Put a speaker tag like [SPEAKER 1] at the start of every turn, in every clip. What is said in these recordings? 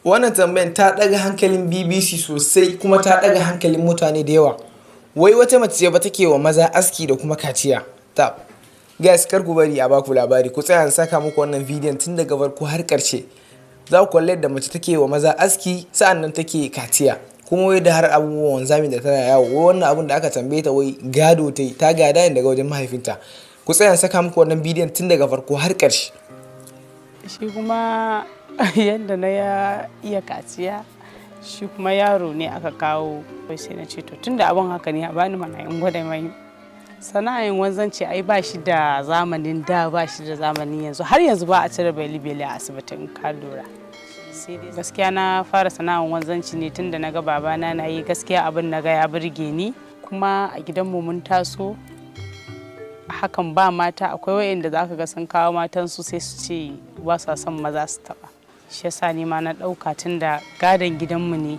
[SPEAKER 1] Wannan tambayan ta ɗaga hankalin BBC sosai kuma ta ɗaga hankalin mutane da yawa. Wai wata mace ba take wa maza aski da kuma kaciya. Ta guys, kar ku bari a baku labari, ku tsaya in saka muku wannan bidiyon tun daga farko har ƙarshe. Za ku kalli yadda mace take wa maza aski sa'annan take kaciya. Kuma wai da har abubuwan wanzami da tana yawo, wai wannan abun da aka tambaye ta wai gado ta gada ne daga wajen mahaifinta. Ku tsaya in saka muku wannan bidiyon tun daga farko har ƙarshe.
[SPEAKER 2] Shi kuma yadda na iya kaciya, shi kuma yaro ne aka kawo, sai na ce to tunda abin haka ne a bani mana in gwada mai. Sana'ar wanzanci ai ba shi da zamanin da, ba shi da zamanin yanzu, har yanzu ba a cire beli a asibitin ka lura. Gaskiya na fara sana'ar wanzanci ne tunda na ga babana na yi, gaskiya abin na ga ya burge ni. Kuma a gidanmu mun taso hakan ba mata, akwai wayanda za ka ga sun kawo matansu sai su ce ba sa son maza su taɓa. Shi yasa ni ma na ɗauka tunda gadon gidanmu ne,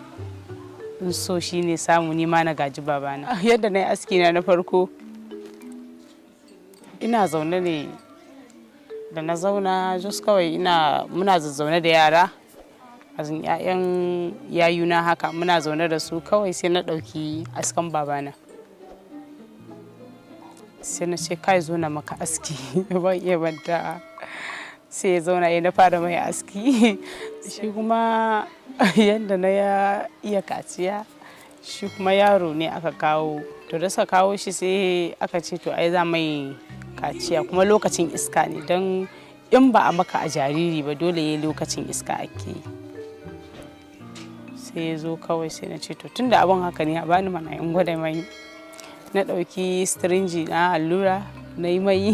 [SPEAKER 2] in so shi ne samu ni ma na gaji babana. Yadda na yi aski na farko, ina zaune ne, da na zauna just kawai muna zazzaune da yara, azin 'ya'yan yayuna haka muna zaune da su, kawai sai na ɗauki askan babana. Sai na ce kai zo na maka aski, ban iya banta. Sai ya zauna na fara mai aski. Shi kuma yadda na iya kaciya, shi kuma yaro ne aka kawo. To da suka kawo shi sai aka ce to ai za mai kaciya, kuma lokacin iska ne, don in ba a maka a jariri ba dole yayi lokacin iska ake yi. Sai ya zo kawai sai na ce to tunda abin haka ne a bani mana in gwada mai. Na ɗauki sirinji na allura na yi mai.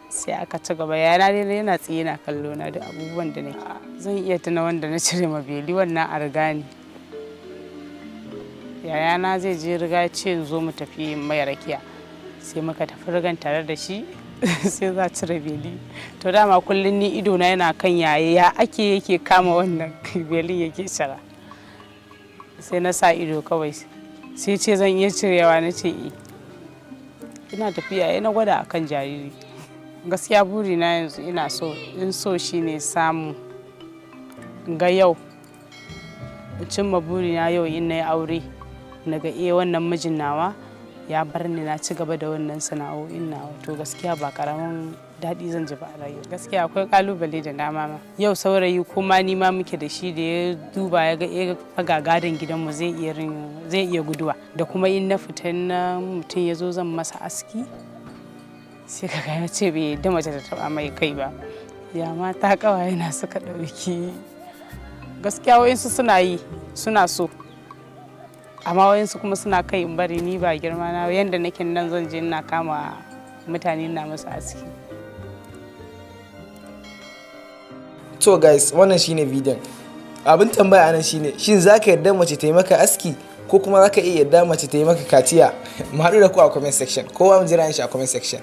[SPEAKER 2] Sai aka ci gaba, yana tsaye na kallo na da abubuwan da nake. Zan iya tuna wanda na cire ma beli, wannan a riga ne. Yayana zai je riga ce zo mu tafi mai rakiya, sai muka tafi rigan tare da shi. Sai za cire beli. To dama kullum ni ido na yana kan yake kama wannan belin yake cira. Sai na sa ido kawai, sai ce zan iya cirewa, na ce ina tafiya na gwada akan jariri. Gaskiya burina yanzu in so shine samu ga yau cimma burina yau in nayi aure naga wannan mijin nawa ya bar ni na ci gaba da wannan sana'o'in nawa, to gaskiya ba karamin daɗi zan ji ba a rayuwa. Gaskiya akwai kalubale da dama ma. Yau saurayi kuma ni ma muke da shi da ya duba ya ga gadon gidanmu zai iya guduwa, da kuma in na fita na mutum ya zo zan masa aski, sai kaga ya ce bai yadda mace ta taba mai kai ba. Ya mata kawaye na suka ɗauki. Gaskiya wayansu suna yi, suna so, amma wayansu kuma suna kai in bari, ni ba girma na yanda nake nan zan je ina kama mutane na masa aski.
[SPEAKER 1] To guys, wannan shine bidiyon. Abin tambaya anan shine, shin zaka yarda mace ta yi maka aski ko kuma zaka iya yarda mace ta yi maka kaciya? Mu haɗu da ku a comment section. Kowa mu jira shi a comment section.